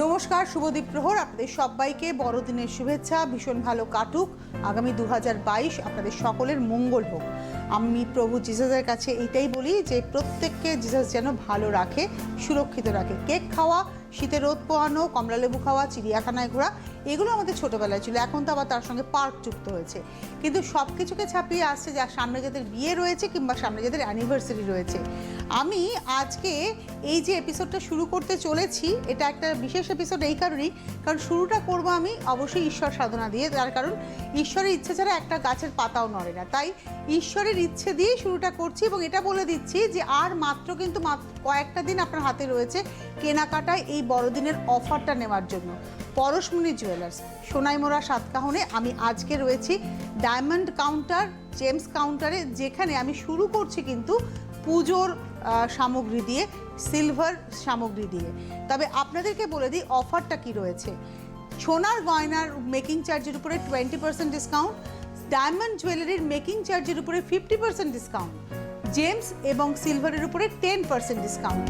নমস্কার, শুভদীপ প্রহর। আপনাদের সবাইকে বড়দিনের শুভেচ্ছা। ভীষণ ভালো কাটুক আগামী 2022, আপনাদের সকলের মঙ্গল হোক। আমি প্রভু জিসাসের কাছে এইটাই বলি যে প্রত্যেককে জিসাস যেন ভালো রাখে, সুরক্ষিত রাখে। কেক খাওয়া, শীতে রোদ পোয়ানো, কমলালেবু খাওয়া, চিড়িয়াখানায় ঘোরা, এগুলো আমাদের ছোটোবেলায় ছিল। এখন তো আবার তার সঙ্গে পার্ক যুক্ত হয়েছে। কিন্তু সব কিছুকে ছাপিয়ে আসছে যা সামনে যাদের বিয়ে রয়েছে কিংবা সামনে যাদের অ্যানিভার্সারি রয়েছে। আমি আজকে এই যে এপিসোডটা শুরু করতে চলেছি, এটা একটা বিশেষ এপিসোড এই কারণেই, কারণ শুরুটা করব আমি অবশ্যই ঈশ্বর সাধনা দিয়ে। তার কারণ ঈশ্বরের ইচ্ছে ছাড়া একটা গাছের পাতাও নড়ে না, তাই ঈশ্বরের ইচ্ছে দিয়েই শুরুটা করছি। এবং এটা বলে দিচ্ছি যে আর মাত্র কয়েকটা দিন আপনার হাতে রয়েছে কেনাকাটায় এই বড়দিনের অফারটা নেওয়ার জন্য। পরশমণি জুয়েলার্স, সোনাইমোড়া সাতকাহনে আমি আজকে রয়েছি ডায়মন্ড কাউন্টার, জেমস কাউন্টারে, যেখানে আমি শুরু করছি কিন্তু পুজোর সামগ্রী দিয়ে, সিলভার সামগ্রী দিয়ে। তবে আপনাদেরকে বলে দিই অফারটা কি রয়েছে। সোনার গয়নার মেকিং চার্জের উপরে 20% ডিসকাউন্ট, ডায়মন্ড জুয়েলারির মেকিং চার্জের উপরে 50% ডিসকাউন্ট, জেমস এবং সিলভারের উপরে 10% ডিসকাউন্ট।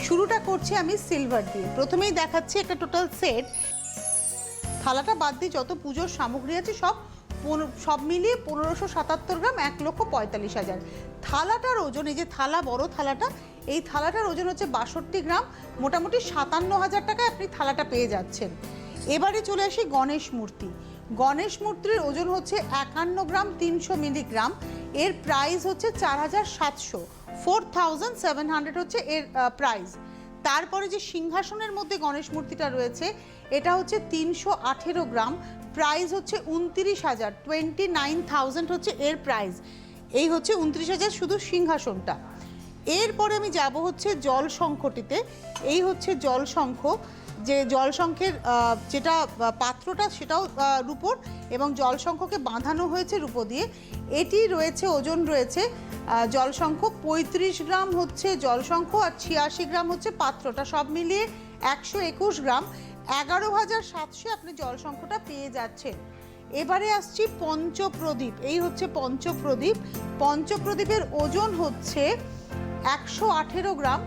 শুরুটা করছি আমি সিলভার দিয়ে। প্রথমেই দেখাচ্ছি একটা টোটাল সেট। থালাটা বাদ দিয়ে যত পুজোর সামগ্রী আছে সব মিলিয়ে 1577 গ্রাম, 1,45,000। থালাটার ওজন, এই যে থালা, বড় থালাটা, এই থালাটার ওজন হচ্ছে 62 গ্রাম। মোটামুটি 57,000 টাকায় আপনি থালাটা পেয়ে যাচ্ছেন। এবারে চলে আসি গণেশ মূর্তি। গণেশ মূর্তির ওজন হচ্ছে 51 গ্রাম, 300 মিলিগ্রাম। এর প্রাইস হচ্ছে 4,700, 4,700 হচ্ছে এর প্রাইস। তারপরে যে সিংহাসনের মধ্যে গণেশ মূর্তিটা রয়েছে, এটা হচ্ছে 318 গ্রাম, প্রাইস হচ্ছে 29,000, 29,000 হচ্ছে এর প্রাইস। এই হচ্ছে 29,000 শুধু সিংহাসনটা। এরপরে আমি যাব হচ্ছে জলশঙ্খটিতে। এই হচ্ছে জলশঙ্খ, যে জলশঙ্খের যেটা পাত্রটা সেটাও রূপোর, এবং জলশঙ্খকে বাঁধানো হয়েছে রূপো দিয়ে। এটি রয়েছে, ওজন রয়েছে জলশঙ্খ 35 গ্রাম হচ্ছে জলশঙ্খ, আর 86 গ্রাম হচ্ছে পাত্রটা। সব মিলিয়ে 121 গ্রাম, 11,700 আপনি জলশঙ্খটা পেয়ে যাচ্ছেন। এবারে আসছি পঞ্চপ্রদীপ। এই হচ্ছে পঞ্চপ্রদীপ। পঞ্চপ্রদীপের ওজন হচ্ছে 118 গ্রাম,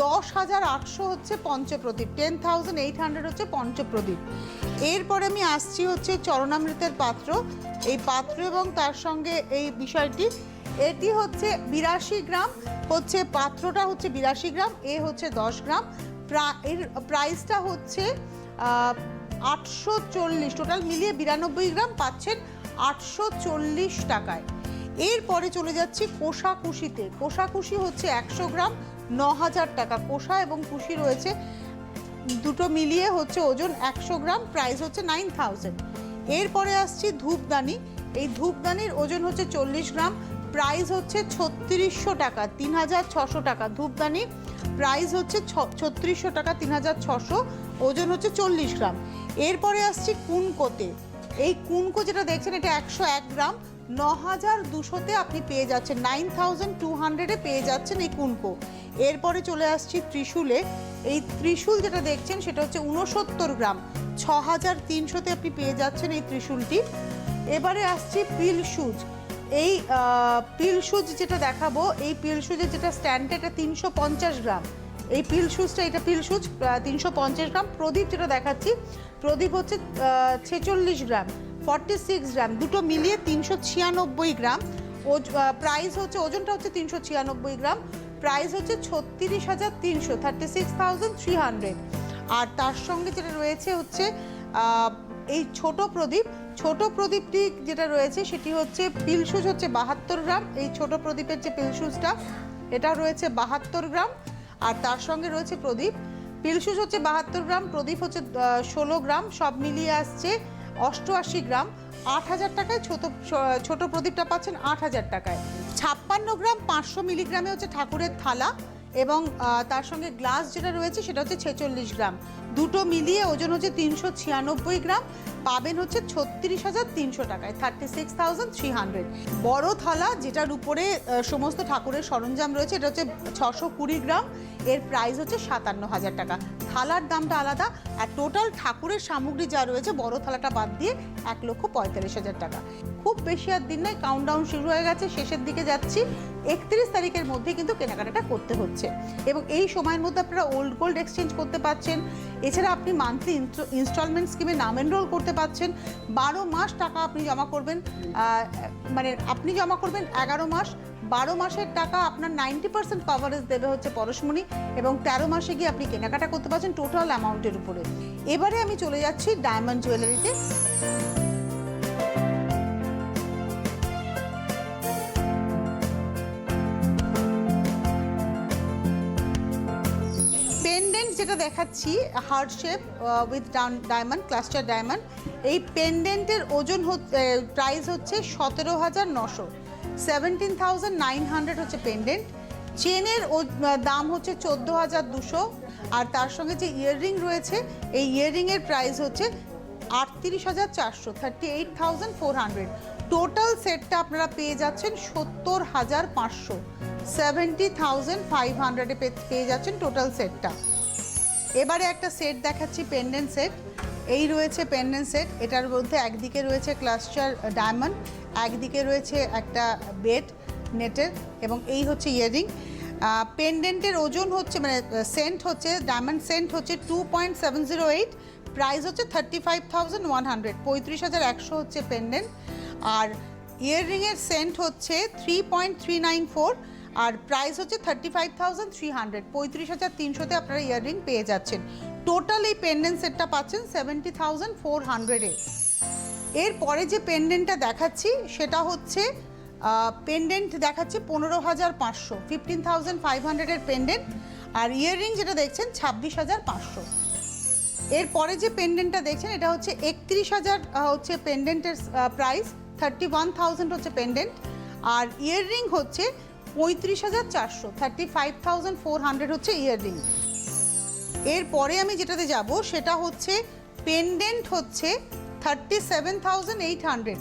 10,800 হচ্ছে পঞ্চপ্রদীপ, 10,800 হচ্ছে পঞ্চপ্রদীপ। এরপরে আমি আসছি হচ্ছে চরণামৃতের পাত্র। এই পাত্র এবং তার সঙ্গে এই বিষয়টি, এটি হচ্ছে 82 গ্রাম হচ্ছে পাত্রটা, হচ্ছে 82 গ্রাম, এ হচ্ছে 10 গ্রাম। এর প্রাইসটা হচ্ছে 840, টোটাল মিলিয়ে 92 গ্রাম পাচ্ছেন 840 টাকায়। এরপরে চলে যাচ্ছি কোষাকুশিতে। কোষাকুশি হচ্ছে 100 গ্রাম, 9,000 টাকা। কোষা এবং কুশি রয়েছে, দুটো মিলিয়ে হচ্ছে ওজন 100 গ্রাম, প্রাইস হচ্ছে 9,000। এরপরে আসছি ধূপদানি। এই ধূপদানির ওজন হচ্ছে 40 গ্রাম, প্রাইস হচ্ছে 3600 টাকা, 3,600 টাকা। ধূপদানি প্রাইস হচ্ছে 3600 টাকা, 3,600, ওজন হচ্ছে 40 গ্রাম। এরপরে আসছি কুনকোতে। এই কুনকো যেটা দেখছেন, এটা 101 গ্রাম, 9,200-তে আপনি পেয়ে যাচ্ছেন, 9,200-এ পেয়ে যাচ্ছেন এই কুনকো। এরপরে চলে আসছি ত্রিশূলে। এই ত্রিশূল যেটা দেখছেন সেটা হচ্ছে 69 গ্রাম, 6,300-তে আপনি পেয়ে যাচ্ছেন এই ত্রিশূলটি। এবারে আসছি পিল সুজ। এই পিল সুজ যেটা দেখাবো, এই পিল সুজের যেটা স্ট্যান্ডটা, এটা 350 গ্রাম। এই পিল সুজটা, এটা পিল সুজ 350 গ্রাম। প্রদীপ যেটা দেখাচ্ছি, প্রদীপ হচ্ছে 46 গ্রাম, 46 গ্রাম, দুটো মিলিয়ে 396 গ্রাম। প্রাইস হচ্ছে, ওজনটা হচ্ছে 396 গ্রাম, প্রাইস হচ্ছে 36,300, 36,300। আর তার সঙ্গে যেটা রয়েছে হচ্ছে এই ছোট প্রদীপ। ছোট প্রদীপটি যেটা রয়েছে সেটি হচ্ছে পিলসুজ হচ্ছে 72 গ্রাম। এই ছোট প্রদীপের যে পিলসুজটা, এটা রয়েছে 72 গ্রাম। আর তার সঙ্গে রয়েছে প্রদীপ। পিলসুজ হচ্ছে 72 গ্রাম, প্রদীপ হচ্ছে 16 গ্রাম, সব মিলিয়ে আসছে 88 গ্রাম। 8,000 টাকায় ছোট প্রদীপটা পাচ্ছেন 8,000 টাকায়। 56 গ্রাম 500 মিলিগ্রামে হচ্ছে ঠাকুরের থালা, এবং তার সঙ্গে গ্লাস যেটা রয়েছে সেটা হচ্ছে 46 গ্রাম। দুটো মিলিয়ে ওজন হচ্ছে 396 গ্রাম, পাবেন হচ্ছে 36,300 টাকায়, 36,300। বড় থালা যেটার উপরে সমস্ত ঠাকুরের সরঞ্জাম রয়েছে, এটা হচ্ছে 620 গ্রাম, এর প্রাইস হচ্ছে 57,000 টাকা। থালার দামটা আলাদা, আর টোটাল ঠাকুরের সামগ্রী যা রয়েছে বড় থালাটা বাদ দিয়ে 1,45,000 টাকা। খুব বেশি আর দিন নয়, কাউন্টডাউন শুরু হয়ে গেছে, শেষের দিকে যাচ্ছি। 31 তারিখের মধ্যে কিন্তু কেনাকাটাটা করতে হচ্ছে, এবং এই সময়ের মধ্যে আপনারা ওল্ড গোল্ড এক্সচেঞ্জ করতে পারছেন। এছাড়া আপনি মান্থলি ইনস্টলমেন্ট স্কিমে নাম এনরোল করতে পারছেন। 12 মাস টাকা আপনি জমা করবেন, মানে আপনি জমা করবেন 11 মাস, 12 মাসের টাকা আপনার 90% কভারেজ দেবে হচ্ছে পরশমণি, এবং 13 মাসে গিয়ে আপনি কেনাকাটা করতে পারছেন টোটাল অ্যামাউন্টের উপরে। এবারে আমি চলে যাচ্ছি ডায়মন্ড জুয়েলারিতে। যেটা দেখাচ্ছি heart shape with diamond, cluster diamond. এই পেন্ডেন্টের ওজন প্রাইস হচ্ছে 17,900, 17,900 হচ্ছে পেন্ডেন্ট। চেনের দাম হচ্ছে 14,200, আর তার সঙ্গে যে ইয়াররিং রয়েছে এই ইয়াররিংয়ের প্রাইস হচ্ছে 38,400, 38,400। টোটাল সেটটা আপনারা পেয়ে যাচ্ছেন 70,500, 70,500-এ পেয়ে যাচ্ছেন টোটাল সেটটা। এবারে একটা সেট দেখাচ্ছি, পেন্ডেন্ট সেট। এই রয়েছে পেন্ডেন্ট সেট, এটার মধ্যে একদিকে রয়েছে ক্লাস্টার ডায়মন্ড, একদিকে রয়েছে একটা বেড নেটের, এবং এই হচ্ছে ইয়াররিং। পেন্ডেন্টের ওজন হচ্ছে মানে সেন্ট হচ্ছে ডায়মন্ড সেন্ট হচ্ছে 2.708, প্রাইস হচ্ছে 35,100, 35,100 হচ্ছে পেন্ডেন্ট। আর ইয়াররিংয়ের সেন্ট হচ্ছে 3.394, আর প্রাইস হচ্ছে 35,300, 35,300-তে আপনারা ইয়াররিং পেয়ে যাচ্ছেন। টোটাল এই পেন্ডেন্ট সেটটা পাচ্ছেন 70,400-এ। এরপরে যে পেন্ডেন্টটা দেখাচ্ছি সেটা হচ্ছে পেন্ডেন্ট দেখাচ্ছি 15,500, 15,500-এর পেন্ডেন্ট, আর ইয়াররিং যেটা দেখছেন 26,500। এরপরে যে পেন্ডেন্টটা দেখছেন এটা হচ্ছে 31,000 হচ্ছে পেন্ডেন্টের প্রাইস, 31,000 হচ্ছে পেন্ডেন্ট, আর ইয়াররিং হচ্ছে 35,400, 35,400 হচ্ছে ইয়াররিং। এরপরে আমি যেটাতে যাব সেটা হচ্ছে পেন্ডেন্ট হচ্ছে 37,800,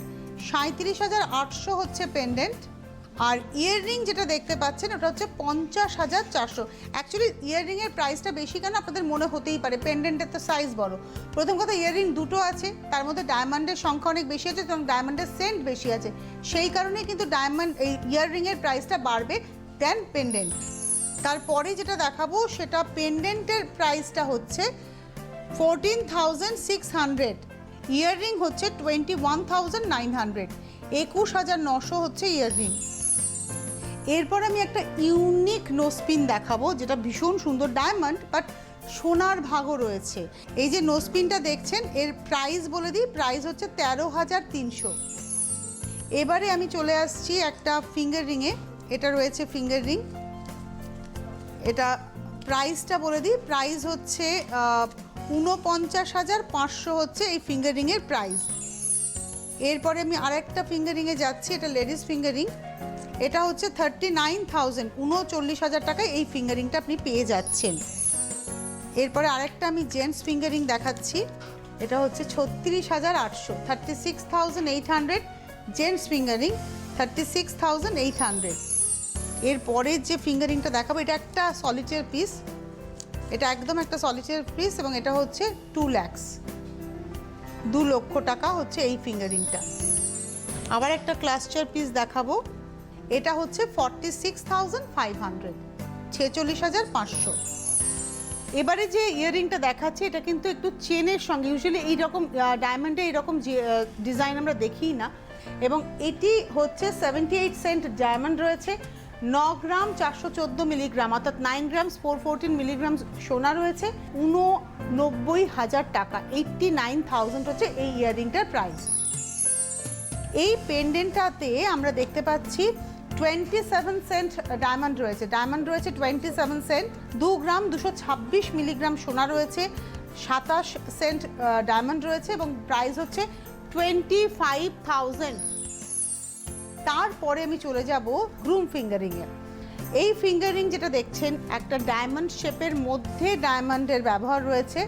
37,800 হচ্ছে পেন্ডেন্ট, আর ইয়াররিং যেটা দেখতে পাচ্ছেন ওটা হচ্ছে 50,400। অ্যাকচুয়ালি ইয়াররিংয়ের প্রাইসটা বেশি কেন আপনাদের মনে হতেই পারে, পেন্ডেন্টের তো সাইজ বড়। প্রথম কথা, ইয়াররিং দুটো আছে, তার মধ্যে ডায়মন্ডের সংখ্যা অনেক বেশি আছে এবং ডায়মন্ডের সেন্ট বেশি আছে, সেই কারণেই কিন্তু ডায়মন্ড এই ইয়াররিংয়ের প্রাইসটা বাড়বে দেন পেন্ডেন্ট। তারপরে যেটা দেখাবো সেটা পেন্ডেন্টের প্রাইসটা হচ্ছে 14,600, ইয়াররিং হচ্ছে 21,900, 21,900 হচ্ছে ইয়াররিং। এরপর আমি একটা ইউনিক নোসপিন দেখাবো যেটা ভীষণ সুন্দর, ডায়মন্ড বাট সোনার ভাগও রয়েছে। এই যে নোসপিনটা দেখছেন এর প্রাইস বলে দিই, প্রাইস হচ্ছে 13,300। এবারে আমি চলে আসছি একটা ফিঙ্গার রিংয়ে, এটা রয়েছে ফিঙ্গার রিং, এটা প্রাইসটা বলে দিই, প্রাইস হচ্ছে 49,500 হচ্ছে এই ফিঙ্গার রিংয়ের প্রাইস। এরপরে আমি আরেকটা ফিঙ্গার রিংয়ে যাচ্ছি, এটা লেডিস ফিঙ্গার রিং, এটা হচ্ছে 39,000, 39,000 টাকায় এই ফিঙ্গার রিংটা আপনি পেয়ে যাচ্ছেন। এরপরে আরেকটা আমি জেন্টস ফিঙ্গার রিং দেখাচ্ছি, এটা হচ্ছে 36,800, 36,800 জেন্টস ফিঙ্গার রিং, 36,800। এরপরের যে ফিঙ্গার রিংটা দেখাবো এটা একটা সলিটার পিস, এটা একদম একটা সলিটার পিস, এবং এটা হচ্ছে 2 lakhs, 2 লক্ষ টাকা হচ্ছে এই ফিঙ্গার রিংটা। আবার একটা ক্লাস্টার পিস দেখাবো, এটা হচ্ছে 46,500, 46,500। এবারে যে ইয়াররিংটা দেখাচ্ছি এটা কিন্তু একটু চেনের সঙ্গে, ইউজুয়ালি এইরকম ডায়মন্ডে এইরকম ডিজাইন আমরা দেখি না, এবং এটি হচ্ছে 78 সেন্ট ডায়মন্ড রয়েছে, 9 গ্রাম 414 মিলিগ্রাম, অর্থাৎ 9 গ্রামস 414 মিলিগ্রাম সোনা রয়েছে, 89,000 টাকা, 89,000 হচ্ছে এই ইয়াররিংটার প্রাইস। এই পেন্ডেন্টটাতে আমরা দেখতে পাচ্ছি 27 সেন্ট ডায়মন্ড রয়েছে, ডায়মন্ড রয়েছে 27 সেন্ট, 2 গ্রাম 226 মিলিগ্রাম সোনা রয়েছে, 27 সেন্ট ডায়মন্ড রয়েছে, এবং প্রাইস হচ্ছে 25,000। তারপরে আমি চলে যাব গ্রুম ফিঙ্গারিংয়ে। এই ফিঙ্গারিং যেটা দেখছেন একটা ডায়মন্ড শেপের মধ্যে ডায়মন্ডের ব্যবহার রয়েছে,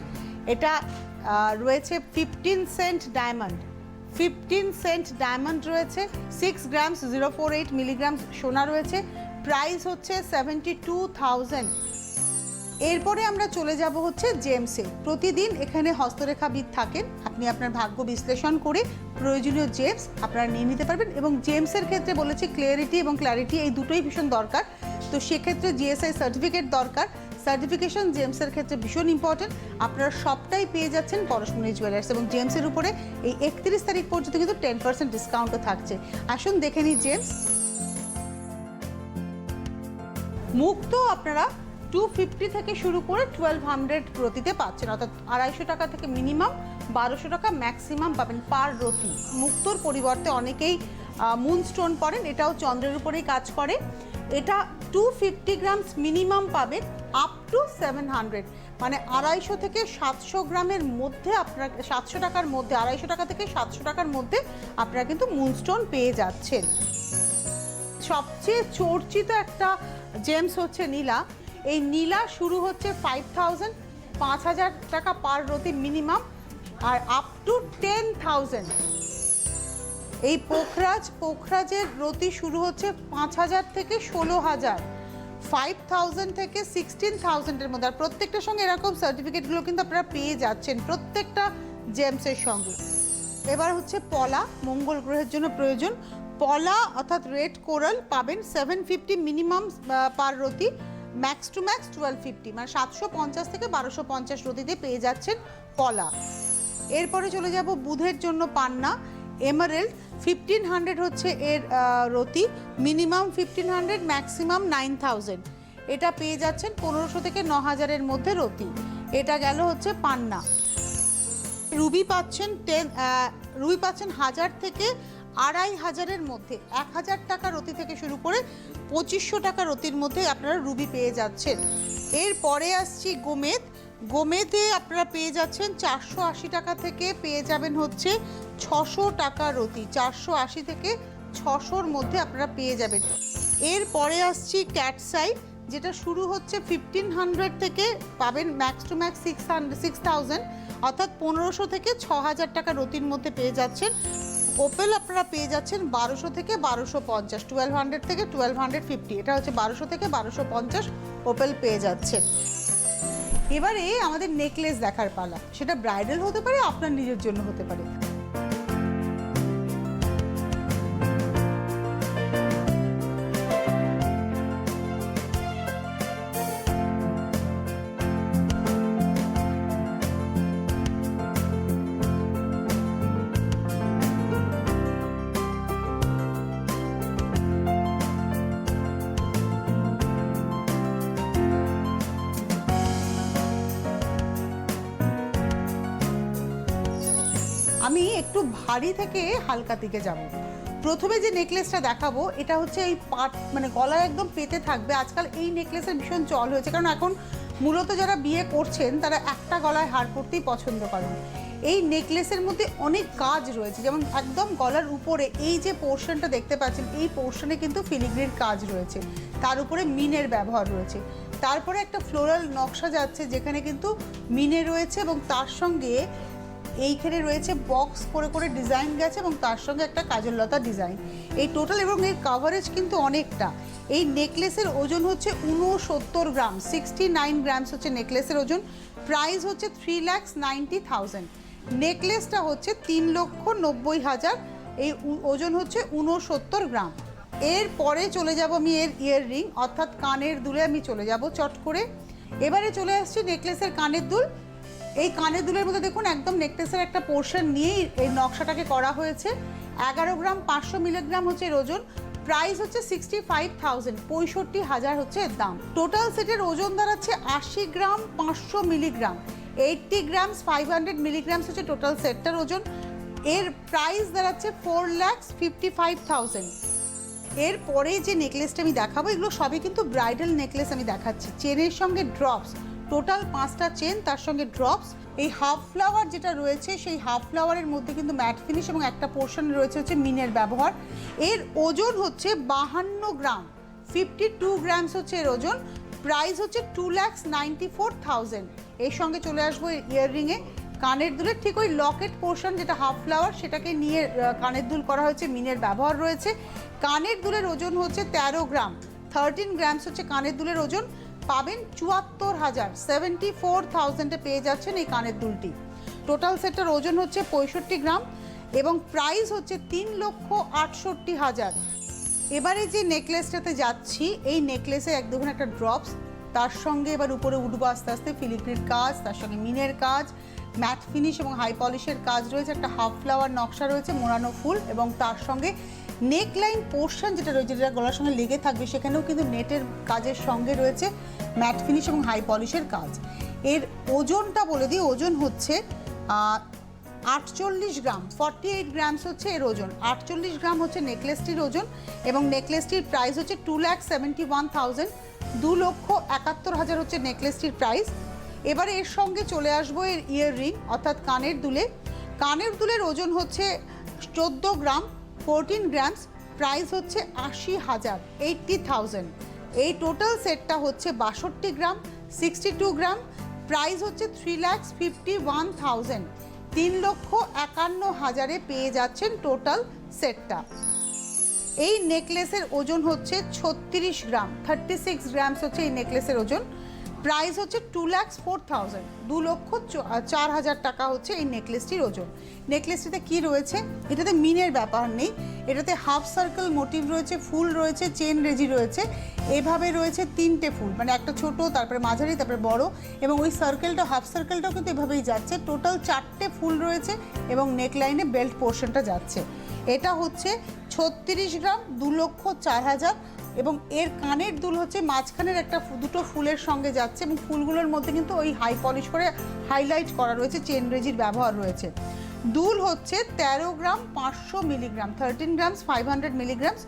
এটা রয়েছে 15 সেন্ট ডায়মন্ড, 15 সেন্ট ডায়মন্ড রয়েছে, 6 গ্রামস 048 মিলিগ্রাম সোনা রয়েছে, প্রাইস হচ্ছে 72,000। এরপরে আমরা চলে যাব হচ্ছে জেমসে। প্রতিদিন এখানে হস্তরেখাবিদ থাকেন, আপনি আপনার ভাগ্য বিশ্লেষণ করে প্রয়োজনীয় জেমস আপনারা নিয়ে নিতে পারবেন। এবং জেমসের ক্ষেত্রে বলেছি ক্লিয়ারিটি এবং ক্ল্যারিটি এই দুটোই ভীষণ দরকার, তো সেক্ষেত্রে জিএসআই সার্টিফিকেট দরকার। সার্টিফিকেশন জেমসের ক্ষেত্রে ভীষণ ইম্পর্টেন্ট। আপনারা সবটাই পেয়ে যাচ্ছেন পরশমণি জুয়েলার্স, এবং জেমসের উপরে এই 31 তারিখ পর্যন্ত কিন্তু 10% ডিসকাউন্টও থাকছে। আসুন দেখে নিই জেমস। মুক্ত আপনারা 250 থেকে শুরু করে 1200 রতিতে পাচ্ছেন, অর্থাৎ 250 টাকা থেকে মিনিমাম 1200 টাকা ম্যাক্সিমাম পাবেন পার রতি। মুক্তোর পরিবর্তে অনেকেই মুনস্টোন পড়েন, এটাও চন্দ্রের উপরেই কাজ করে। এটা 250 গ্রামস মিনিমাম পাবেন আপ টু 700, মানে 250 থেকে 700 গ্রামের মধ্যে আপনারা 700 টাকার মধ্যে, 250 টাকা থেকে 700 টাকার মধ্যে আপনারা কিন্তু মুনস্টোন পেয়ে যাচ্ছেন। সবচেয়ে চর্চিত একটা জেমস হচ্ছে নীলা। এই নীলা শুরু হচ্ছে 5000 টাকা পার রতি মিনিমাম, আর আপ টু 10,000। এই পোখরাজের রতি শুরু হচ্ছে 5000 থেকে 16000, 5000 থেকে 16,000-এর মধ্যে। আর প্রত্যেকটার সঙ্গে এরকম সার্টিফিকেটগুলো কিন্তু আপনারা পেয়ে যাচ্ছেন প্রত্যেকটা জেমসের সঙ্গে। এবার হচ্ছে পলা, মঙ্গল গ্রহের জন্য প্রয়োজন। পলা অর্থাৎ রেড কোরাল পাবেন 750 মিনিমাম পার রতি, ম্যাক্স টু ম্যাক্স 1250, মানে 750 থেকে 1250 রতিতে পেয়ে যাচ্ছেন পলা। এরপরে চলে যাব বুধের জন্য পান্না এমারেল্ড, 1500 হচ্ছে এর রতি, মিনিমাম 1500, ম্যাক্সিমাম 9000। এটা পেয়ে যাচ্ছেন 1500 থেকে 9000-এর মধ্যে রতি। এটা গেল হচ্ছে পান্না। রুবি পাচ্ছেন 1000 থেকে 2500-এর মধ্যে, 1000 টাকা রতি থেকে শুরু করে 2500 টাকা রতির মধ্যে আপনারা রুবি পেয়ে যাচ্ছেন। এরপরে আসছি গোমেদ। গোমেদে আপনারা পেয়ে যাচ্ছেন 480 টাকা থেকে পেয়ে যাবেন হচ্ছে 600 টাকা রতি, 480 থেকে 600-র মধ্যে আপনারা পেয়ে যাবেন। এরপরে আসছি ক্যাটসাই, যেটা শুরু হচ্ছে 1500 থেকে পাবেন ম্যাক্স টু ম্যাক্স 6000, অর্থাৎ 1500 থেকে 6000 টাকা রতির মধ্যে পেয়ে যাচ্ছেন। ওপেল আপনারা পেয়ে যাচ্ছেন 1200 থেকে 1250, 1200 থেকে 1250, এটা হচ্ছে 1200 থেকে 1250 ওপেল পেয়ে যাচ্ছেন। এবারে আমাদের নেকলেস দেখার পালা, সেটা ব্রাইডাল হতে পারে, আপনার নিজের জন্য হতে পারে। আমি একটু ভারী থেকে হালকা দিকে যাব। প্রথমে যে নেকলেসটা দেখাবো এটা হচ্ছে এই পাট, মানে গলায় একদম পেতে থাকবে। আজকাল এই নেকলেসের ভীষণ চল হয়েছে, কারণ এখন মূলত যারা বিয়ে করছেন তারা একটা গলায় হার পরতেই পছন্দ করেন। এই নেকলেসের মধ্যে অনেক কাজ রয়েছে, যেমন একদম গলার উপরে এই যে পোর্শনটা দেখতে পাচ্ছেন, এই পোর্শনে কিন্তু ফিলিগ্রির কাজ রয়েছে, তার উপরে মিনের ব্যবহার রয়েছে। তারপরে একটা ফ্লোরাল নকশা যাচ্ছে যেখানে কিন্তু মিনে রয়েছে, এবং তার সঙ্গে এইখানে রয়েছে বক্স করে করে ডিজাইন গেছে, এবং তার সঙ্গে একটা কাজললতা ডিজাইন। এই টোটাল এবং এর কাভারেজ কিন্তু অনেকটা। এই নেকলেসের ওজন হচ্ছে 69 গ্রাম, 69 গ্রামস হচ্ছে নেকলেসের ওজন। প্রাইস হচ্ছে 3,90,000। নেকলেসটা হচ্ছে 3,90,000, এই ওজন হচ্ছে 69 গ্রাম। এরপরে চলে যাব আমি এর ইয়াররিং অর্থাৎ কানের দুলে আমি চলে যাব চট করে। এবারে চলে আসছি নেকলেসের কানের দুল। এই কানের দুলের মধ্যে দেখুন একদম নেকলেসের একটা পোর্শন নিয়েই এই নকশাটাকে করা হয়েছে। 11 গ্রাম 500 মিলিগ্রাম হচ্ছে এর ওজন। প্রাইস হচ্ছে 65,000, 65,000 হচ্ছে এর দাম। টোটাল সেটের ওজন দাঁড়াচ্ছে 80 গ্রাম 500 মিলিগ্রাম, 80 গ্রামস 500 মিলিগ্রামস হচ্ছে টোটাল সেটটার ওজন। এর প্রাইস দাঁড়াচ্ছে 4,55,000। এরপরে যে নেকলেসটা আমি দেখাবো এগুলো সবই কিন্তু ব্রাইডাল নেকলেস আমি দেখাচ্ছি। চেনের সঙ্গে ড্রপস, টোটাল 5টা চেন, তার সঙ্গে ড্রপস। এই হাফ ফ্লাওয়ার যেটা রয়েছে সেই হাফ ফ্লাওয়ারের মধ্যে কিন্তু ম্যাট ফিনিশ এবং একটা পোর্শন রয়েছে হচ্ছে মিনের ব্যবহার। এর ওজন হচ্ছে 52 গ্রাম, 52 গ্রামস হচ্ছে এর ওজন। প্রাইস হচ্ছে 2,94,000। এর সঙ্গে চলে আসবো ইয়াররিংয়ে। কানের দুলের ঠিক ওই লকেট পোর্শন যেটা হাফ ফ্লাওয়ার সেটাকে নিয়ে কানের দুল করা হয়েছে, মিনের ব্যবহার রয়েছে। কানের দুলের ওজন হচ্ছে 13 গ্রাম, 13 গ্রামস হচ্ছে কানের দুলের ওজন। পাবেন 74,000, 74,000-এ পেয়ে যাচ্ছেন এই কানের দুলটি। টোটাল সেটটার ওজন হচ্ছে 65 গ্রাম এবং প্রাইস হচ্ছে 3,68,000। এবারে যে নেকলেসটাতে যাচ্ছি, এই নেকলেসে দেখুন একটা ড্রপস, তার সঙ্গে এবার উপরে উঠবো আস্তে আস্তে ফিলিগ্রির কাজ, তার সঙ্গে মিনের কাজ, ম্যাট ফিনিশ এবং হাই পলিশের কাজ রয়েছে, একটা হাফ ফ্লাওয়ার নকশা রয়েছে, মোড়ানো ফুল, এবং তার সঙ্গে নেকলাইন পোর্শন যেটা রয়েছে, যেটা গলার সঙ্গে লেগে থাকবে, সেখানেও কিন্তু নেটের কাজের সঙ্গে রয়েছে ম্যাট ফিনিশ এবং হাই পলিশের কাজ। এর ওজনটা বলে দিই, ওজন হচ্ছে 48 গ্রাম, 48 গ্রামস হচ্ছে এর ওজন। 48 গ্রাম হচ্ছে নেকলেসটির ওজন এবং নেকলেসটির প্রাইস হচ্ছে 2,71,000, 2,71,000 হচ্ছে নেকলেসটির প্রাইস। এবারে এর সঙ্গে চলে আসবো এর ইয়াররিং অর্থাৎ কানের দুলে। কানের দুলের ওজন হচ্ছে 14 গ্রাম, 14 গ্রামস, প্রাইস হচ্ছে 80,000, 80,000। এই টোটাল সেটটা হচ্ছে 62 গ্রাম, 62 গ্রাম, প্রাইস হচ্ছে 3,51,000, 3,51,000-এ পেয়ে যাচ্ছেন টোটাল সেটটা। এই নেকলেসের ওজন হচ্ছে 36 গ্রাম, 36 গ্রামস হচ্ছে এই নেকলেসের ওজন। প্রাইস হচ্ছে 2,04,000, 2,04,000 টাকা হচ্ছে এই নেকলেসটির ওজন। নেকলেসটিতে কি রয়েছে? এটাতে মিনের ব্যাপার নেই, এটাতে হাফ সার্কেল মোটিভ রয়েছে, ফুল রয়েছে, চেন রেজি রয়েছে, এভাবে রয়েছে 3টে ফুল, মানে একটা ছোট, তারপরে মাঝারি, তারপরে বড়, এবং ওই সার্কেলটা হাফ সার্কেলটাও কিন্তু এভাবেই যাচ্ছে। টোটাল 4টে ফুল রয়েছে এবং নেকলাইনে বেল্ট পোর্শনটা যাচ্ছে। এটা হচ্ছে 36 গ্রাম, 2,04,000 এবং এর কানের দুল হচ্ছে মাঝখানের দুটো ফুলের সঙ্গে যাচ্ছে এবং ফুলগুলোর মধ্যে কিন্তু ওই হাই পলিশ করে হাইলাইট করা রয়েছে, চেন রেজির ব্যবহার রয়েছে। দুল হচ্ছে 13 গ্রাম 500 মিলিগ্রাম, 13 গ্রামস 500 মিলিগ্রামস,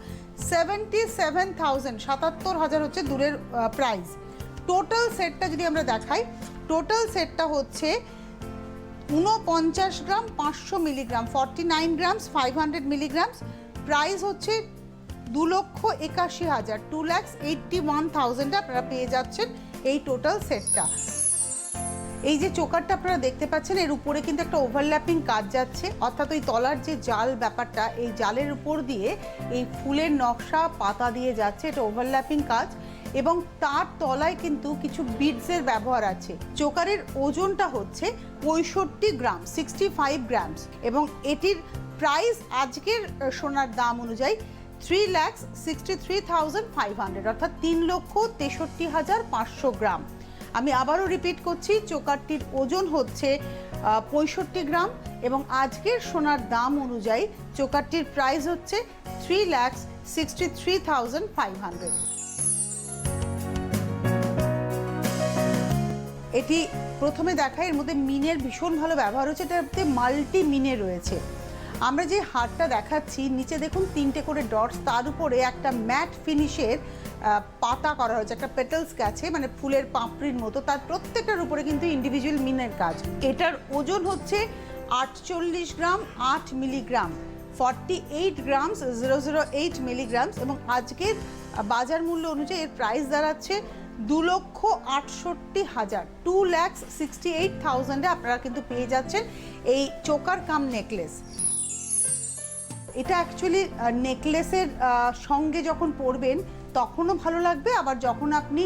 77,000, 77,000 হচ্ছে দুলের প্রাইস। টোটাল সেটটা যদি আমরা দেখাই, টোটাল সেটটা হচ্ছে 49 গ্রাম 500 মিলিগ্রাম, 49 গ্রামস 500 মিলিগ্রামস, প্রাইস হচ্ছে 2,81,000, 2,81,000 আপনারা পেয়ে যাচ্ছেন এই টোটাল সেটটা। এই যে চোকারটা আপনারা দেখতে পাচ্ছেন, এর উপরে কিন্তু একটা ওভারল্যাপিং কাজ যাচ্ছে, অর্থাৎ ওই তলার যে জাল ব্যাপারটা, এই জালের উপর দিয়ে এই ফুলের নকশা পাতা দিয়ে যাচ্ছে, এটা ওভারল্যাপিং কাজ, এবং তার তলায় কিন্তু কিছু বিডসের ব্যবহার আছে। চোকারের ওজনটা হচ্ছে 65 গ্রাম, 65 গ্রামস, এবং এটির প্রাইস আজকের সোনার দাম অনুযায়ী 3,63,500, অর্থাৎ 3,63,500 গ্রাম। আমি আবারও রিপিট করছি, চোকারটির ওজন হচ্ছে 65 গ্রাম এবং আজকের সোনার দাম অনুযায়ী চোকারটির প্রাইস হচ্ছে 3,63,500। এটি প্রথমে দেখায়, এর মধ্যে মিনের ভীষণ ভালো ব্যবহার হচ্ছে, এটাতে মাল্টি মিনে রয়েছে। আমরা যে হারটা দেখাচ্ছি, নিচে দেখুন 3টে করে ডটস, তার উপরে একটা ম্যাট ফিনিশের পাতা করা হয়েছে, একটা পেটালস গেছে, মানে ফুলের পাপড়ির মতো, তার প্রত্যেকটার উপরে কিন্তু ইন্ডিভিজুয়াল মিনের কাজ। এটার ওজন হচ্ছে 48 গ্রাম 8 মিলিগ্রাম, 48 গ্রামস 008 মিলিগ্রামস, এবং আজকের বাজার মূল্য অনুযায়ী এর প্রাইস দাঁড়াচ্ছে 2,68,000, 2,68,000-এ আপনারা কিন্তু পেয়ে যাচ্ছেন এই চোকার কাম নেকলেস। এটা অ্যাকচুয়ালি নেকলেসের সঙ্গে যখন পরবেন তখনও ভালো লাগবে, আবার যখন আপনি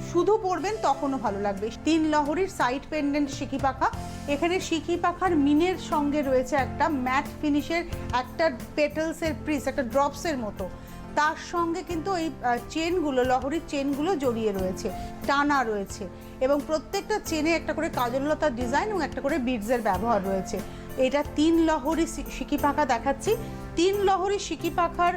শুধু পরবেন তখনও ভালো লাগবে। 3 লহরির সাইড পেন্ডেন্ট সিকি পাখা, এখানে সিকি পাখার মিনের সঙ্গে রয়েছে একটা ম্যাট ফিনিশের একটা পেটালসের পিস, একটা ড্রপসের মতো, তার সঙ্গে কিন্তু এই চেনগুলো, লহরির চেনগুলো জড়িয়ে রয়েছে, টানা রয়েছে, এবং প্রত্যেকটা চেনে একটা করে কাজললতার ডিজাইন এবং একটা করে বিডসের ব্যবহার রয়েছে। এটা 3 লহরি সিকি পাখা দেখাচ্ছি। 3 লহরি সিকি পাখার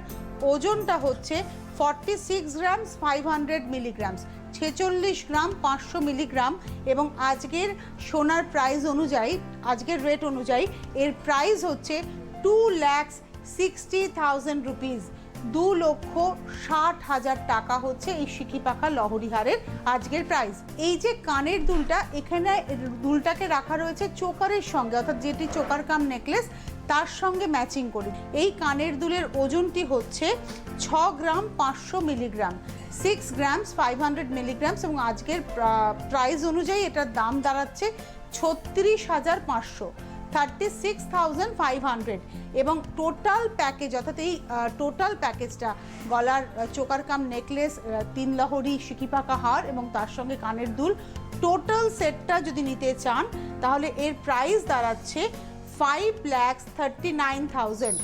ওজনটা হচ্ছে 46 গ্রামস 500 মিলিগ্রামস, 46 গ্রাম 500 মিলিগ্রাম, এবং আজকের সোনার প্রাইস অনুযায়ী, আজকের রেট অনুযায়ী এর প্রাইস হচ্ছে 2,60,000 রুপিস, 2,60,000 টাকা হচ্ছে এই সিকি পাখা লহরিহারের আজকের প্রাইস। এই যে কানের দুলটা, এখানে দুলটাকে রাখা রয়েছে চোকারের সঙ্গে, অর্থাৎ যেটি চোকার কাম নেকলেস তার সঙ্গে ম্যাচিং করে। এই কানের দুলের ওজনটি হচ্ছে 6 গ্রাম 500 মিলিগ্রাম, 6 গ্রামস 500 মিলিগ্রামস, এবং আজকের প্রাইস অনুযায়ী এটার দাম দাঁড়াচ্ছে 36,500, 36,500। এবং টোটাল প্যাকেজ, অর্থাৎ এই টোটাল প্যাকেজটা গলার চোকার কাম নেকলেস, 3 লহরি সিকিপাকা হার এবং তার সঙ্গে কানের দুল, টোটাল সেটটা যদি নিতে চান তাহলে এর প্রাইস দাঁড়াচ্ছে 5,39,000।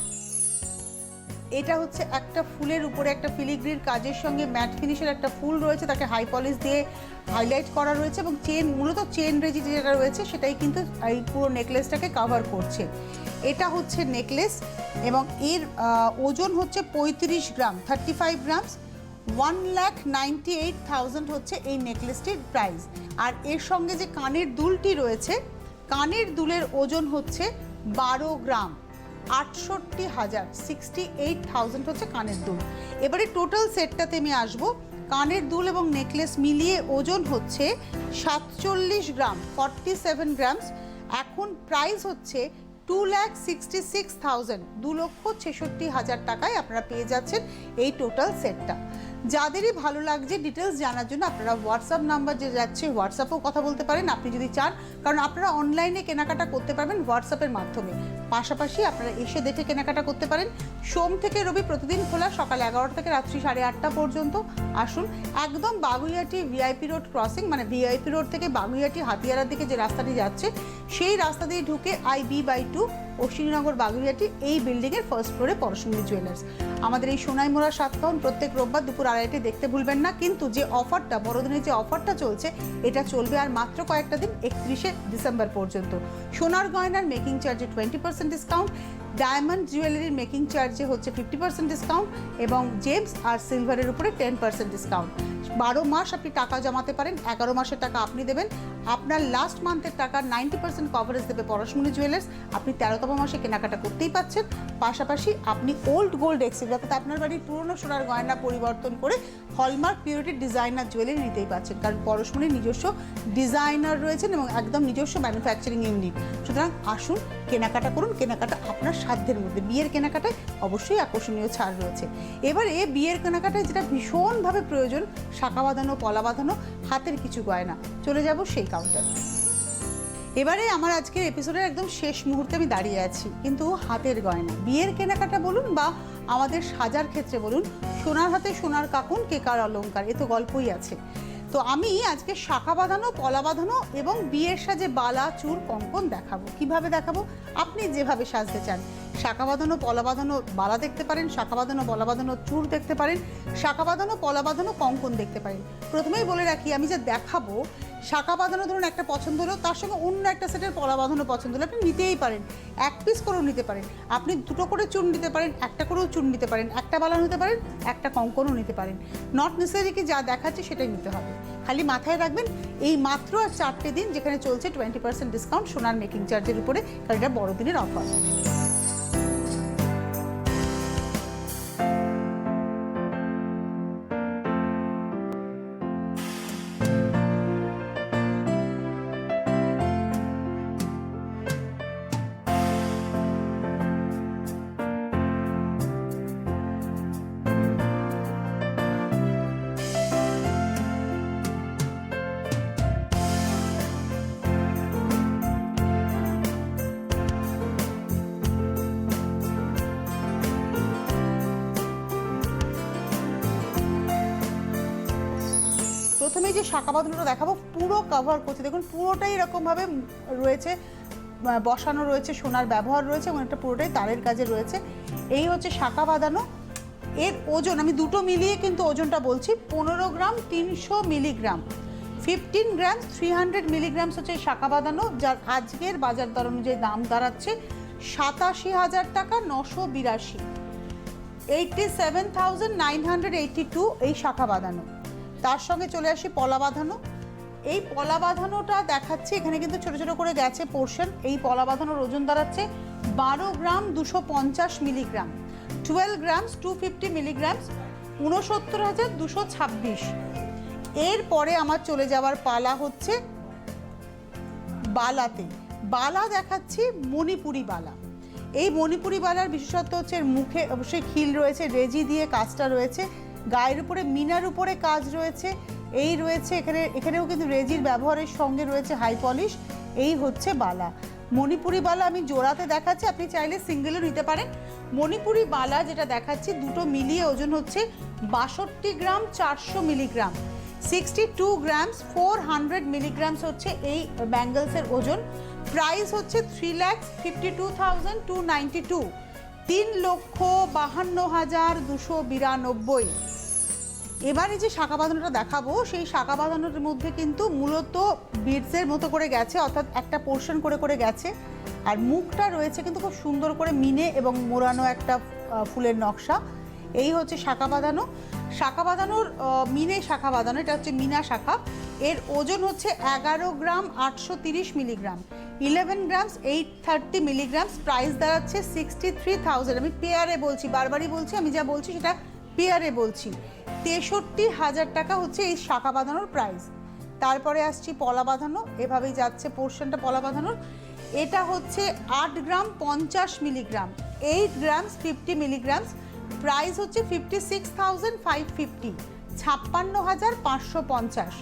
এটা হচ্ছে একটা ফুলের উপরে একটা ফিলিগ্রির কাজের সঙ্গে ম্যাট ফিনিশের একটা ফুল রয়েছে, তাকে হাই পলিশ দিয়ে হাইলাইট করা রয়েছে এবং চেন, মূলত চেন রেজি যেটা রয়েছে সেটাই কিন্তু এই পুরো নেকলেসটাকে কভার করছে। এটা হচ্ছে নেকলেস এবং এর ওজন হচ্ছে 35 গ্রাম, 35 গ্রামস। 1,98,000 হচ্ছে এই নেকলেসটির প্রাইস। আর এর সঙ্গে যে কানের দুলটি রয়েছে, কানের দুলের ওজন হচ্ছে 12 গ্রাম, 68,000, 68,000 হচ্ছে কানের দুল। এবারে টোটাল সেটটাতে আমি আসবো। কানের দুল এবং নেকলেস মিলিয়ে ওজন হচ্ছে 47 গ্রাম, 47 গ্রামস। এখন প্রাইস হচ্ছে 2,66,000, 2,66,000 টাকায় আপনারা পেয়ে যাচ্ছেন এই টোটাল সেটটা। যাদেরই ভালো লাগছে ডিটেলস জানার জন্য আপনারা হোয়াটসঅ্যাপ নাম্বার যে যাচ্ছে হোয়াটসঅ্যাপেও কথা বলতে পারেন আপনি যদি চান, কারণ আপনারা অনলাইনে কেনাকাটা করতে পারবেন হোয়াটসঅ্যাপের মাধ্যমে। পাশাপাশি আপনারা এসে দেখে কেনাকাটা করতে পারেন। সোম থেকে রবি প্রতিদিন খোলা, সকাল 11টা থেকে রাত্রি 8:30 পর্যন্ত। আসুন, একদম বাগুইয়াটি ভিআইপি রোড ক্রসিং, মানে ভিআইপি রোড থেকে বাগুইয়াটি হাতিয়ারার দিকে যে রাস্তাটি যাচ্ছে সেই রাস্তা দিয়ে ঢুকে IB/2 অশ্বিনীনগর বাগুইয়াটি এই বিল্ডিংয়ের ফার্স্ট ফ্লোরে পরশুমণি জুয়েলার্স। আমাদের এই সোনাইমোড়া সাতকাহন প্রত্যেক রোববার দুপুর 2:30 দেখতে ভুলবেন না। কিন্তু যে অফারটা, বড়দিনের যে অফারটা চলছে, এটা চলবে আর মাত্র কয়েকটা দিন, 31শে ডিসেম্বর পর্যন্ত। সোনার গয়নার মেকিং চার্জে 20% ডিসকাউন্ট, ডায়মন্ড জুয়েলারির মেকিং চার্জে হচ্ছে 50% ডিসকাউন্ট এবং জেমস আর সিলভারের উপরে 10% ডিসকাউন্ট। 12 মাস আপনি টাকা জমাতে পারেন, 11 মাসের টাকা আপনি দেবেন। আপনার লাস্ট মান্থের টাকা 90% কভারেজ দেবে পরশুমণি জুয়েলার্স। আপনি 13তম মাসে কেনাকাটা করতেই পাচ্ছেন। পাশাপাশি আপনি ওল্ড গোল্ড এক্সচেঞ্জ, অর্থাৎ আপনার বাড়ির পুরনো সোনার গয়না পরিবর্তন করে হলমার্ক পিউরিটির ডিজাইনার জুয়েলারি নিতেই পাচ্ছেন, কারণ পরশুমণির নিজস্ব ডিজাইনার রয়েছেন এবং একদম নিজস্ব ম্যানুফ্যাকচারিং ইউনিট। সুতরাং আসুন, কেনাকাটা করুন, কেনাকাটা আপনার সাধ্যের মধ্যে। বিয়ের কেনাকাটায় অবশ্যই আকর্ষণীয় ছাড় রয়েছে। এবারে বিয়ের কেনাকাটায় যেটা ভীষণভাবে প্রয়োজন, শাঁখা বাঁধানো, পলা বাঁধানো, হাতের কিছু গয়না। চলে যাব সেই কাউন্টারে। এবারে আমার আজকের এপিসোডের একদম শেষ মুহূর্তে আমি দাঁড়িয়ে আছি, কিন্তু হাতের গয়না, বিয়ের কেনাকাটা বলুন বা আমাদের সাজার ক্ষেত্রে বলুন, সোনার হাতে সোনার কাকুন কে কার অলংকার, এ তো গল্পই আছে। তো আমি আজকে শাঁখা বাঁধানো, পলা বাঁধানো এবং বিয়ের সাজে বালা, চূড়, কঙ্কন দেখাবো। কিভাবে দেখাবো? আপনি যেভাবে সাজতে চান। শাঁখা বাঁধানো, পলা বাঁধানো বালা দেখতে পারেন, শাঁখা বাঁধানো, পলা বাঁধানো চূড় দেখতে পারেন, শাঁখা বাঁধানো, পলা বাঁধানো কঙ্কন দেখতে পারেন। প্রথমেই বলে রাখি, আমি যে দেখাবো, শাঁখা বাঁধানো ধরুন একটা পছন্দ হলো, তার সঙ্গে অন্য একটা সেটের পলা বাঁধানো পছন্দ হলো, আপনি নিতেই পারেন। 1 পিস করেও নিতে পারেন, আপনি 2টো করে চূড় নিতে পারেন, একটা করেও চূড় নিতে পারেন, একটা বালা নিতে পারেন, একটা কঙ্কনও নিতে পারেন। নট নেসেসারি কি যা দেখাচ্ছে সেটাই নিতে হবে। খালি মাথায় রাখবেন, এই মাত্র আর 4টে দিন যেখানে চলছে 20% ডিসকাউন্ট সোনার মেকিং চার্জের উপরে, কারণ এটা বড়দিনের অফার। প্রথমে যে শাঁখা বাঁধানোটা দেখাবো, পুরো কভার করছে, দেখুন পুরোটাই এরকমভাবে রয়েছে, বসানো রয়েছে, সোনার ব্যবহার রয়েছে এবং একটা পুরোটাই তারের কাজে রয়েছে। এই হচ্ছে শাঁখা বাঁধানো। এর ওজন আমি দুটো মিলিয়ে কিন্তু ওজনটা বলছি, 15 গ্রাম 300 মিলিগ্রাম, 15 গ্রাম 300 মিলিগ্রামস হচ্ছে শাঁখা বাঁধানো, যার আজকের বাজার দর অনুযায়ী দাম দাঁড়াচ্ছে 87,000 টাকা 982, 87,982 এই শাঁখা বাঁধানো। তার সঙ্গে চলে আসি পলা বাঁধানো। এই পলা বাঁধানোটা দেখাচ্ছি, এখানে কিন্তু ছোট ছোট করে গেছে পোর্শন। এই পলা বাঁধানোর ওজন দাঁড়াচ্ছে 12 গ্রাম 250 মিলিগ্রাম, 12 গ্রামস 250 মিলিগ্রামস, 69,226। এরপরে আমার চলে যাওয়ার পালা হচ্ছে বালাতে। বালা দেখাচ্ছি মণিপুরি বালা। এই মণিপুরি বালার বিশেষত্ব হচ্ছে এর মুখে অবশ্যই খিল রয়েছে, রেজি দিয়ে কাজটা রয়েছে, গায়ের উপরে মিনার উপরে কাজ রয়েছে, এই রয়েছে এখানেও কিন্তু রেজির ব্যবহারের সঙ্গে রয়েছে হাই পলিশ এই হচ্ছে বালা। মণিপুরি বালা আমি জোড়াতে দেখাচ্ছি, আপনি চাইলে সিঙ্গেলও নিতে পারেন। মণিপুরি বালা যেটা দেখাচ্ছি দুটো মিলিয়ে ওজন হচ্ছে 62 গ্রাম 400 মিলিগ্রাম, 62 গ্রামস 400 মিলিগ্রামস হচ্ছে এই ব্যাঙ্গলসের ওজন। প্রাইস হচ্ছে 3,52,292, 3,52,292। এবারে যে শাঁখা বাঁধানোটা দেখাবো সেই শাঁখা বাঁধানোর মধ্যে কিন্তু মূলত বিডসের মতো করে গেছে, অর্থাৎ একটা পোর্শন করে করে গেছে, আর মুখটা রয়েছে কিন্তু খুব সুন্দর করে মিনে এবং মোড়ানো একটা ফুলের নকশা। এই হচ্ছে শাঁখা বাঁধানো। শাঁখা বাঁধানোর মিনে শাঁখা বাঁধানো, এটা হচ্ছে মিনা শাঁখা। এর ওজন হচ্ছে 11 গ্রাম 830 মিলিগ্রাম, 11 গ্রামস 830 মিলিগ্রামস। প্রাইস দাঁড়াচ্ছে 63,000। আমি পেয়ারে বলছি, বারবারই বলছি, আমি যা বলছি সেটা পেয়ারে বলছি। 63,000 টাকা হচ্ছে এই শাঁখা বাঁধানোর প্রাইস। তারপরে আসছি পলা বাঁধানো, এভাবেই যাচ্ছে পোর্শনটা পলা বাঁধানোর। এটা হচ্ছে 8 গ্রাম 50 মিলিগ্রাম, 8 গ্রামস 50 মিলিগ্রামস। প্রাইস হচ্ছে 56,550, 56,550।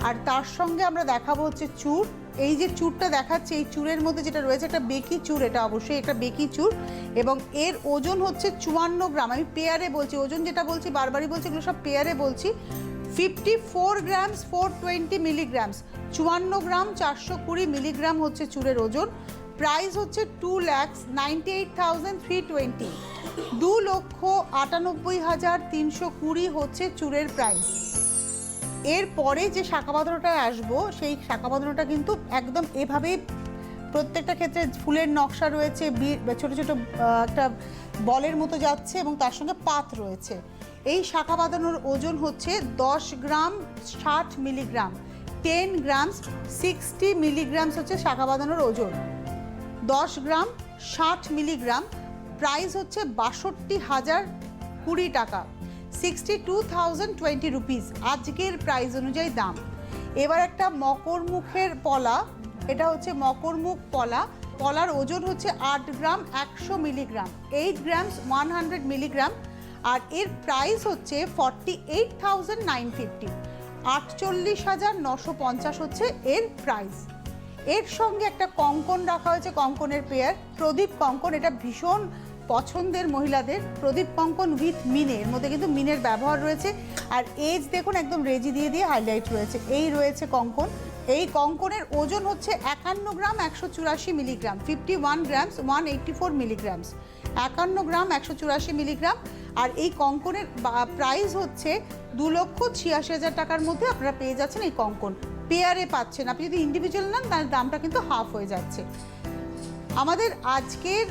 আর তার সঙ্গে আমরা দেখাবো হচ্ছে চূড়। এই যে চূড়টা দেখাচ্ছে, এই চূড়ের মধ্যে যেটা রয়েছে একটা বেকি চূড়, এটা অবশ্যই একটা বেকি চূড়, এবং এর ওজন হচ্ছে 54 গ্রাম। আমি পেয়ারে বলছি, ওজন যেটা বলছি বারবারই বলছি, এগুলো সব পেয়ারে বলছি। 54 গ্রামস 420 মিলিগ্রামস, 54 গ্রাম 420 মিলিগ্রাম হচ্ছে চূড়ের ওজন। প্রাইস হচ্ছে 2,98,320, 2,98,320 হচ্ছে চূড়ের প্রাইস। এরপরে যে শাঁখা বাঁধানোটা আসবো সেই শাঁখা বাঁধানোটা কিন্তু একদম এভাবেই প্রত্যেকটা ক্ষেত্রে ফুলের নকশা রয়েছে, ছোট ছোট একটা বলের মতো যাচ্ছে এবং তার সঙ্গে পাত রয়েছে। এই শাঁখা বাঁধানোর ওজন হচ্ছে 10 গ্রাম 60 মিলিগ্রাম, 10 গ্রামস 60 মিলিগ্রামস হচ্ছে শাঁখা বাঁধানোর ওজন। 10 গ্রাম 60 মিলিগ্রাম। প্রাইস হচ্ছে 62,020 টাকা, 62,020 রুপিস আজকের প্রাইস অনুযায়ী দাম। এবার একটা মকরমুখের পলা, এটা হচ্ছে মকরমুখ পলা। পলার ওজন হচ্ছে 8 গ্রাম 100 মিলিগ্রাম, 8 গ্রামস 100 মিলিগ্রাম। আর এর প্রাইস হচ্ছে 48,950, 48,950 হচ্ছে এর প্রাইস। এর সঙ্গে একটা কঙ্কন রাখা হয়েছে, কঙ্কনের পেয়ার, প্রদীপ কঙ্কন। এটা ভীষণ পছন্দের মহিলাদের, প্রদীপ কঙ্কন উইথ মিনে, এর মধ্যে কিন্তু মিনের ব্যবহার রয়েছে। আর এজ দেখুন একদম রেজি দিয়ে দিয়ে হাইলাইট রয়েছে। এই রয়েছে কঙ্কন। এই কঙ্কনের ওজন হচ্ছে 51 গ্রাম 184 মিলিগ্রাম, 51 গ্রামস 184 মিলিগ্রামস, 51 গ্রাম 184 মিলিগ্রাম। আর এই কঙ্কনের প্রাইস হচ্ছে 2,86,000 টাকার মধ্যে আপনারা পেয়ে যাচ্ছেন এই কঙ্কন। পেয়ারে পাচ্ছেন, আপনি যদি ইন্ডিভিজুয়াল নেন তার দামটা কিন্তু হাফ হয়ে যাচ্ছে। আমাদের আজকের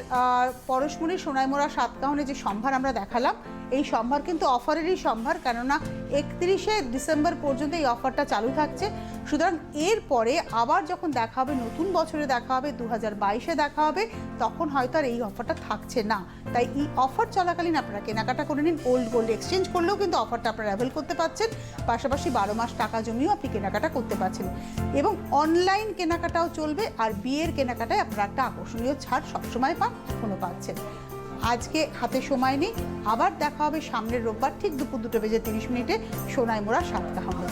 পরশমণি সোনাইমুড়া সাতকাহনে যে সম্ভার আমরা দেখালাম, এই সম্ভার কিন্তু অফারেরই সম্ভার, কেননা 31শে ডিসেম্বর পর্যন্ত এই অফারটা চালু থাকছে। সুতরাং এরপরে আবার যখন দেখা হবে, নতুন বছরে দেখা হবে, 2022-এ দেখা হবে, তখন হয়তো আর এই অফারটা থাকছে না। তাই এই অফার চলাকালীন আপনারা কেনাকাটা করে নিন। ওল্ড গোল্ড এক্সচেঞ্জ করলেও কিন্তু অফারটা আপনারা অ্যাভেল করতে পারছেন, পাশাপাশি 12 মাস টাকা জমিয়েও আপনি কেনাকাটা করতে পারছেন, এবং অনলাইন কেনাকাটাও চলবে। আর বিয়ের কেনাকাটায় আপনারা একটা আকর্ষণীয় ছাড় সবসময় পান, এখনও পাচ্ছেন। আজকে হাতে সময় নেই, আবার দেখা হবে সামনের রোববার ঠিক দুপুর 2:30 সোনাইমুড়া সাতকাহনে।